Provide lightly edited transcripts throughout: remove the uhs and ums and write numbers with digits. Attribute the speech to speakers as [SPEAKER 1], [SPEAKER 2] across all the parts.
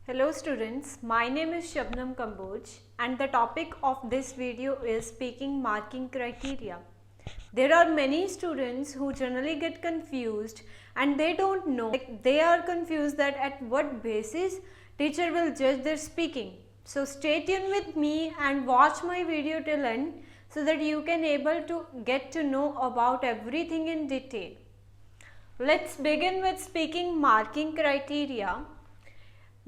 [SPEAKER 1] Hello students, my name is Kamboj and the topic of this video is speaking marking criteria. There are many students who generally get confused and they don't know, they are confused that at what basis teacher will judge their speaking. So stay tuned with me and watch my video till end so that you can able to get to know about everything in detail. Let's begin with speaking marking criteria.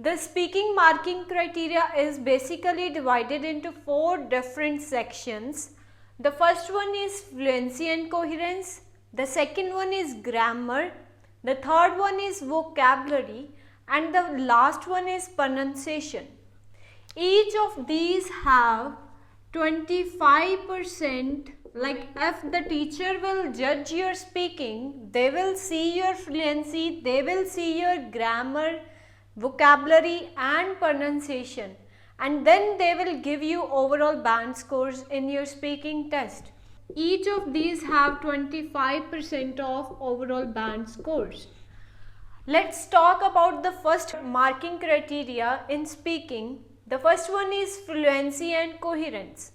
[SPEAKER 1] The speaking marking criteria is basically divided into 4 different sections. The first one is fluency and coherence, the second one is grammar, the third one is vocabulary, and the last one is pronunciation. Each of these have 25%. Like if the teacher will judge your speaking, they will see your fluency, they will see your grammar, vocabulary and pronunciation, and then they will give you overall band scores in your speaking test. Each of these have 25% of overall band scores. Let's talk about the first marking criteria in speaking. The first one is fluency and coherence.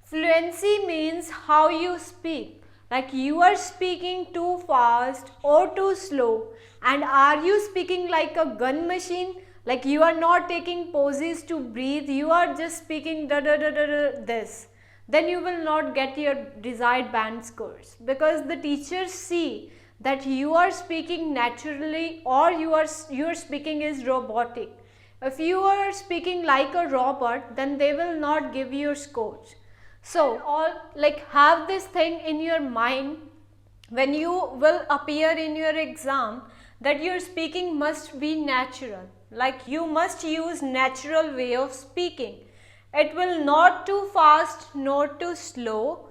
[SPEAKER 1] Fluency means how you speak, like you are speaking too fast or too slow, and are you speaking like a gun machine, like you are not taking pauses to breathe, you are just speaking this, then you will not get your desired band scores, because the teachers see that you are speaking naturally or your speaking is robotic. If you are speaking like a robot, then they will not give you scores. So have this thing in your mind when you will appear in your exam, that your speaking must be natural, like you must use natural way of speaking. It will not too fast nor too slow.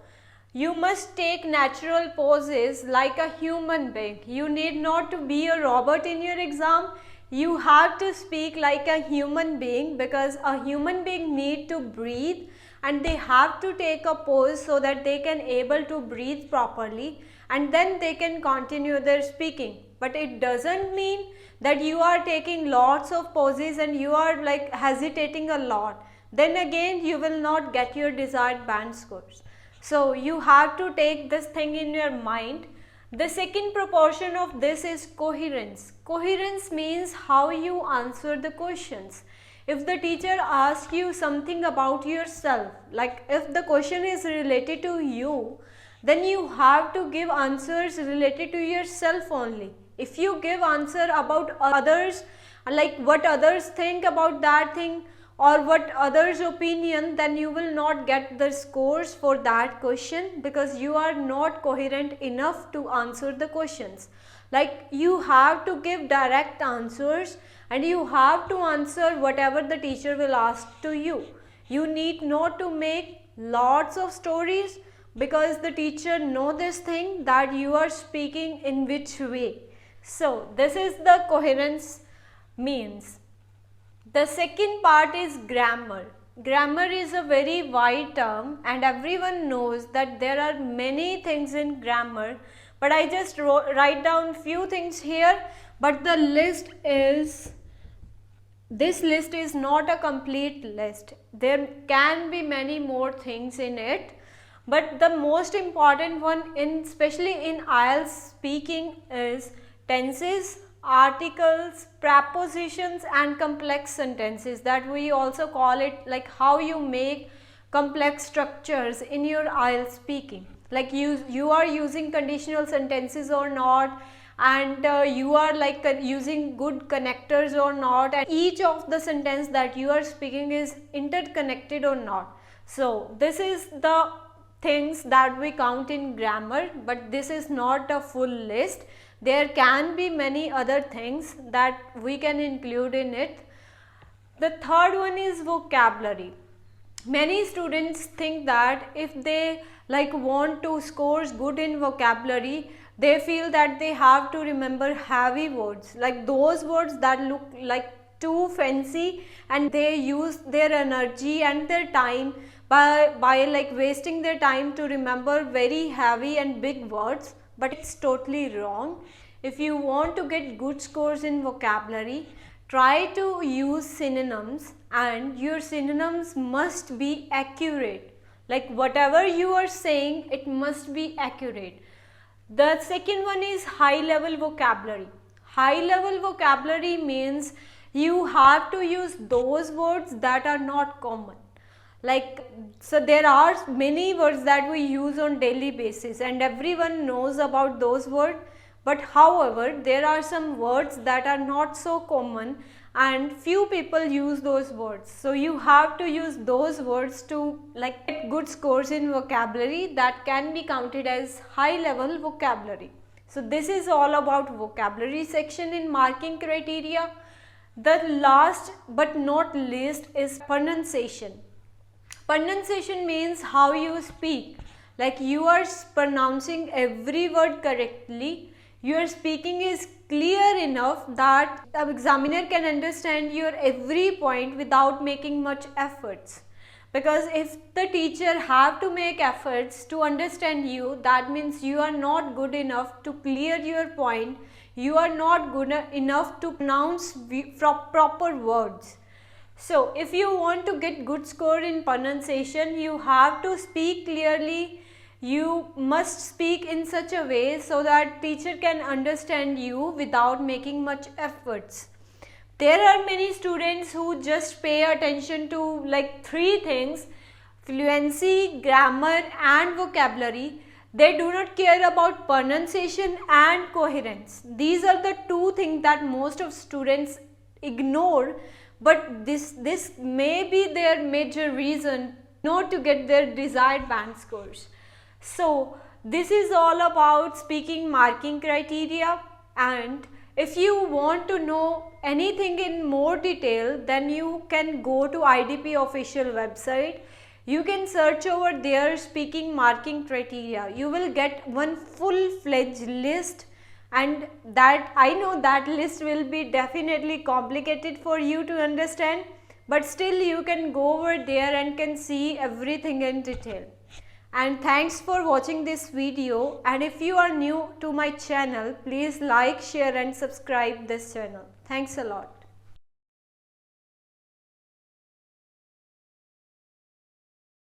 [SPEAKER 1] You must take natural pauses like a human being. You need not to be a robot in your exam. You have to speak like a human being, because a human being need to breathe and they have to take a pause so that they can able to breathe properly, and then they can continue their speaking. But it doesn't mean that you are taking lots of pauses and you are like hesitating a lot. Then again you will not get your desired band scores. So you have to take this thing in your mind. The second proportion of this is coherence. Coherence means how you answer the questions. If the teacher asks you something about yourself, like if the question is related to you, then you have to give answers related to yourself only. If you give answer about others, like what others think about that thing or what others' opinion, then you will not get the scores for that question, because you are not coherent enough to answer the questions. Like you have to give direct answers and you have to answer whatever the teacher will ask to you. You need not to make lots of stories, because the teacher know this thing that you are speaking in which way. So this is the coherence means. The second part is grammar. Grammar is a very wide term and everyone knows that there are many things in grammar, but I just write down few things here, but the list is, this list is not a complete list. There can be many more things in it, but the most important one especially in IELTS speaking is tenses, articles, prepositions and complex sentences, that we also call it like how you make complex structures in your IELTS speaking. Like you are using conditional sentences or not, and you are like using good connectors or not, and each of the sentence that you are speaking is interconnected or not. So this is the things that we count in grammar, but this is not a full list. There can be many other things that we can include in it. The third one is vocabulary. Many students think that if they like want to score good in vocabulary, they feel that they have to remember heavy words, like those words that look like too fancy, and they use their energy and their time by like wasting their time to remember very heavy and big words. But it's totally wrong. If you want to get good scores in vocabulary, try to use synonyms, and your synonyms must be accurate. Like whatever you are saying, it must be accurate. The second one is high level vocabulary. High level vocabulary means you have to use those words that are not common. Like, so there are many words that we use on daily basis and everyone knows about those words, but however there are some words that are not so common and few people use those words. So you have to use those words to like get good scores in vocabulary that can be counted as high level vocabulary. So this is all about vocabulary section in marking criteria. The last but not least is pronunciation. Pronunciation means how you speak, like you are pronouncing every word correctly, your speaking is clear enough that the examiner can understand your every point without making much efforts. Because if the teacher have to make efforts to understand you, that means you are not good enough to clear your point, you are not good enough to pronounce proper words. So if you want to get good score in pronunciation, you have to speak clearly. You must speak in such a way so that teacher can understand you without making much efforts. There are many students who just pay attention to like three things: fluency, grammar and vocabulary. They do not care about pronunciation and coherence. These are the two things that most of students ignore. But this may be their major reason not to get their desired band scores. So this is all about speaking marking criteria, and if you want to know anything in more detail, then you can go to IDP official website. You can search over there speaking marking criteria. You will get one full-fledged list, and that I know that list will be definitely complicated for you to understand, but still you can go over there and can see everything in detail. And thanks for watching this video, and if you are new to my channel, please like, share and subscribe this channel. Thanks a lot.